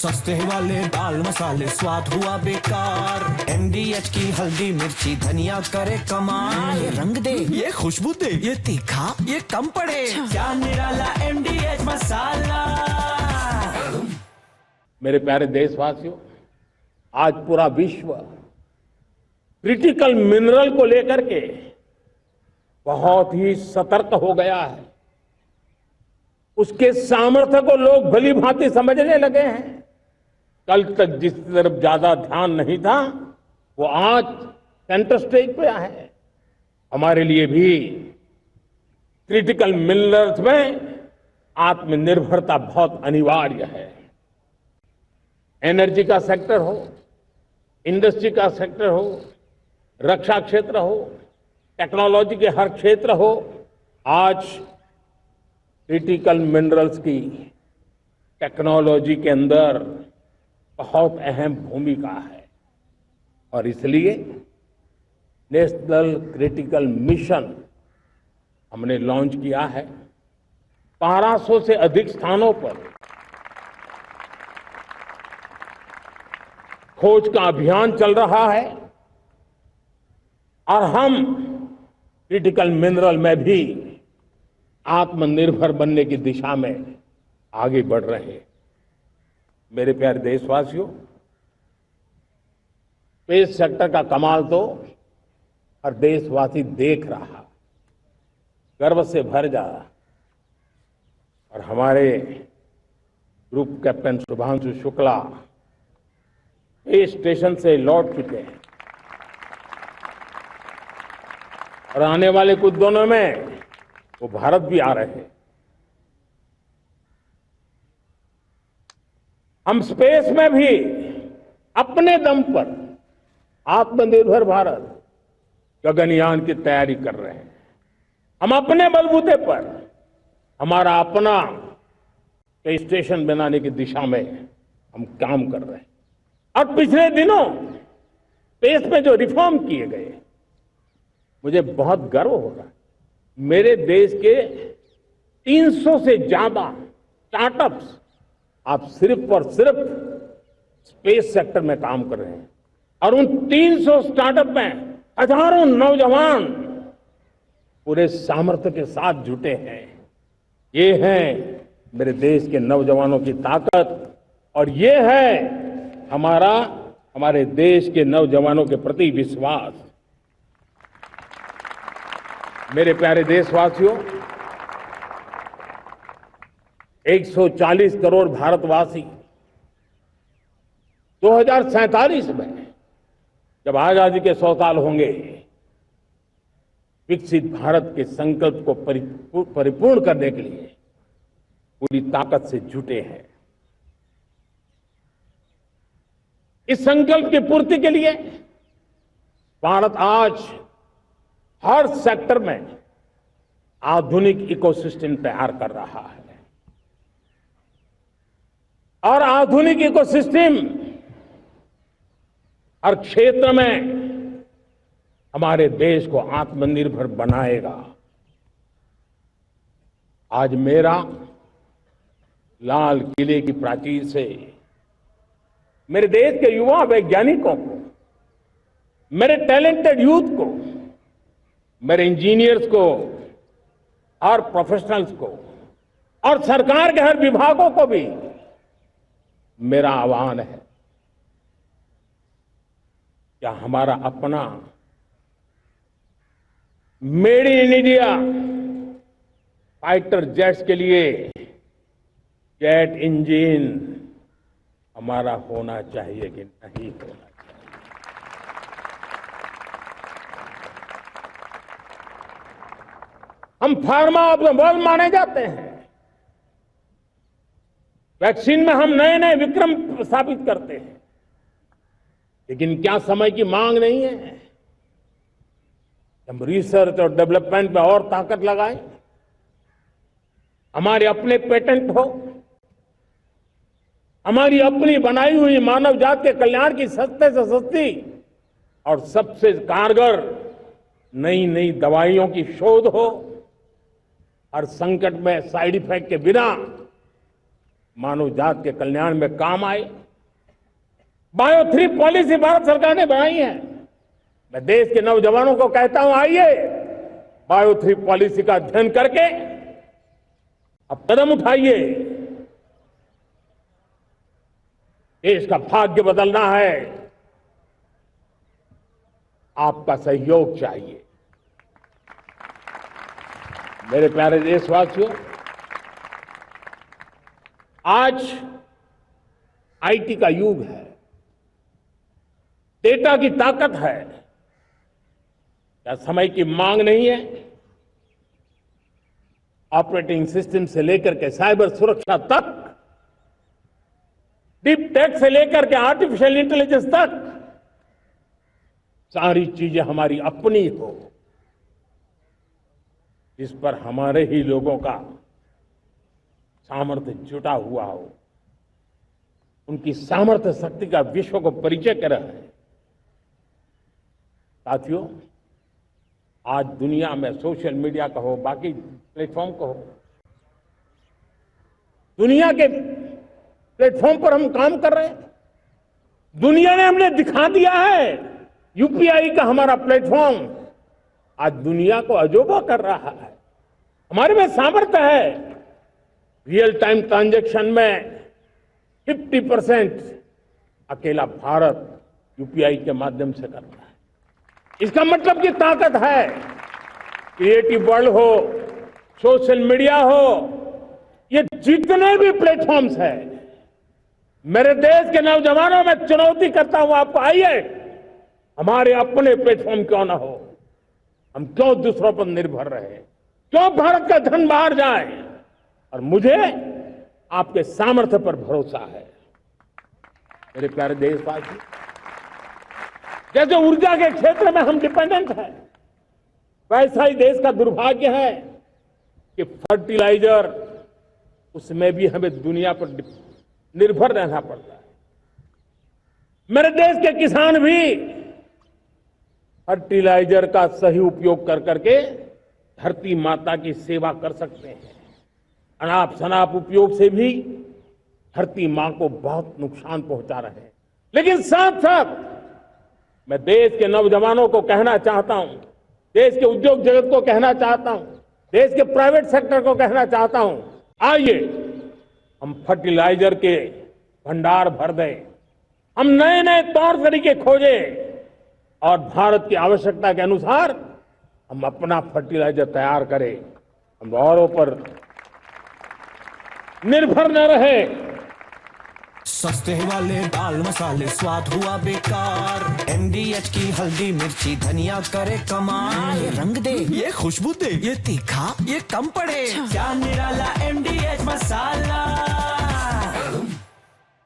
सस्ते वाले दाल मसाले स्वाद हुआ बेकार। MDH की हल्दी मिर्ची धनिया करे कमाल। ये रंग दे, ये खुशबू दे, ये तीखा, ये कम पड़े। क्या निराला MDH मसाला। मेरे प्यारे देशवासियों, आज पूरा विश्व क्रिटिकल मिनरल को लेकर के बहुत ही सतर्क हो गया है। उसके सामर्थ्य को लोग भली भांति समझने लगे हैं। कल तक जिस तरफ ज्यादा ध्यान नहीं था, वो आज सेंटर स्टेज पे है। हमारे लिए भी क्रिटिकल मिनरल्स में आत्मनिर्भरता बहुत अनिवार्य है। एनर्जी का सेक्टर हो, इंडस्ट्री का सेक्टर हो, रक्षा क्षेत्र हो, टेक्नोलॉजी के हर क्षेत्र हो, आज क्रिटिकल मिनरल्स की टेक्नोलॉजी के अंदर बहुत अहम भूमिका है। और इसलिए नेशनल क्रिटिकल मिशन हमने लॉन्च किया है। 1200 से अधिक स्थानों पर खोज का अभियान चल रहा है और हम क्रिटिकल मिनरल में भी आत्मनिर्भर बनने की दिशा में आगे बढ़ रहे हैं। मेरे प्यारे देशवासियों, स्पेस सेक्टर का कमाल तो हर देशवासी देख रहा, गर्व से भर जा रहा। और हमारे group captain Shubhanshu Shukla space station से लौट चुके हैं और आने वाले कुछ दिनों में वो भारत भी आ रहे हैं। हम स्पेस में भी अपने दम पर आत्मनिर्भर भारत गगनयान की तैयारी कर रहे हैं। हम अपने बलबूते पर हमारा अपना स्पेस स्टेशन बनाने की दिशा में हम काम कर रहे हैं। और पिछले दिनों स्पेस में जो रिफॉर्म किए गए, मुझे बहुत गर्व हो रहा है। मेरे देश के 300 से ज्यादा स्टार्टअप्स आप सिर्फ और सिर्फ स्पेस सेक्टर में काम कर रहे हैं और उन 300 स्टार्टअप में हजारों नौजवान पूरे सामर्थ्य के साथ जुटे हैं। ये है मेरे देश के नौजवानों की ताकत और ये है हमारे देश के नौजवानों के प्रति विश्वास। मेरे प्यारे देशवासियों, 140 करोड़ भारतवासी 2047 में जब आजादी के 100 साल होंगे, विकसित भारत के संकल्प को परिपूर्ण करने के लिए पूरी ताकत से जुटे हैं। इस संकल्प की पूर्ति के लिए भारत आज हर सेक्टर में आधुनिक इकोसिस्टम तैयार कर रहा है और आधुनिक इकोसिस्टम हर क्षेत्र में हमारे देश को आत्मनिर्भर बनाएगा। आज मेरा लाल किले की प्राचीर से मेरे देश के युवा वैज्ञानिकों को, मेरे टैलेंटेड यूथ को, मेरे इंजीनियर्स को और प्रोफेशनल्स को और सरकार के हर विभागों को भी मेरा आह्वान है, क्या हमारा अपना made in India fighter jets के लिए जेट इंजन हमारा होना चाहिए कि नहीं होना चाहिए? हम फार्मा ऑफ द वर्ल्ड माने जाते हैं। वैक्सीन में हम नए नए विक्रम स्थापित करते हैं, लेकिन क्या समय की मांग नहीं है? हम रिसर्च और डेवलपमेंट में और ताकत लगाएं, हमारे अपने पेटेंट हो, हमारी अपनी बनाई हुई मानव जाति के कल्याण की सस्ते से सस्ती और सबसे कारगर नई नई दवाइयों की शोध हो, हर संकट में साइड इफेक्ट के बिना मानव जात के कल्याण में काम आए। बायो 3 पॉलिसी भारत सरकार ने बनाई है। मैं देश के नौजवानों को कहता हूं, आइए बायो 3 पॉलिसी का अध्ययन करके अब कदम उठाइए। देश का भाग्य बदलना है, आपका सहयोग चाहिए। मेरे प्यारे देशवासियों, आज आईटी का युग है, डेटा की ताकत है। क्या समय की मांग नहीं है? ऑपरेटिंग सिस्टम से लेकर के साइबर सुरक्षा तक, डीप टेक से लेकर के आर्टिफिशियल इंटेलिजेंस तक, सारी चीजें हमारी अपनी हो, इस पर हमारे ही लोगों का सामर्थ्य जुटा हुआ हो, उनकी सामर्थ्य शक्ति का विश्व को परिचय करा है। साथियों, आज दुनिया में सोशल मीडिया कहो, बाकी प्लेटफॉर्म कहो, दुनिया के प्लेटफॉर्म पर हम काम कर रहे हैं। दुनिया ने हमने दिखा दिया है, यूपीआई का हमारा प्लेटफॉर्म आज दुनिया को अजोबा कर रहा है। हमारे में सामर्थ्य है। रियल टाइम ट्रांजैक्शन में 50% अकेला भारत यूपीआई के माध्यम से कर रहा है। इसका मतलब की ताकत है। क्रिएटिव वर्ल्ड हो, सोशल मीडिया हो, ये जितने भी प्लेटफॉर्म्स हैं, मेरे देश के नौजवानों में चुनौती करता हूं आपको, आइए हमारे अपने प्लेटफॉर्म क्यों ना हो, हम क्यों दूसरों पर निर्भर रहे, क्यों भारत का धन बाहर जाए। और मुझे आपके सामर्थ्य पर भरोसा है। मेरे प्यारे देशवासी, जैसे ऊर्जा के क्षेत्र में हम डिपेंडेंट हैं, वैसा ही देश का दुर्भाग्य है कि फर्टिलाइजर, उसमें भी हमें दुनिया पर निर्भर रहना पड़ता है। मेरे देश के किसान भी फर्टिलाइजर का सही उपयोग कर करके धरती माता की सेवा कर सकते हैं। अनाप शनाप उपयोग से भी धरती मां को बहुत नुकसान पहुंचा रहे हैं। लेकिन साथ साथ मैं देश के नौजवानों को कहना चाहता हूं, देश के उद्योग जगत को कहना चाहता हूं, देश के प्राइवेट सेक्टर को कहना चाहता हूं, आइए हम फर्टिलाइजर के भंडार भर दें, हम नए नए तौर तरीके खोजें और भारत की आवश्यकता के अनुसार हम अपना फर्टिलाइजर तैयार करें। हम औरों पर निर्भर न रहे। सस्ते वाले दाल मसाले स्वाद हुआ बेकार। एमडीएच की हल्दी मिर्ची धनिया करे कमाल। ये रंग दे, ये खुशबू दे, ये तीखा, ये कम पड़े। क्या निराला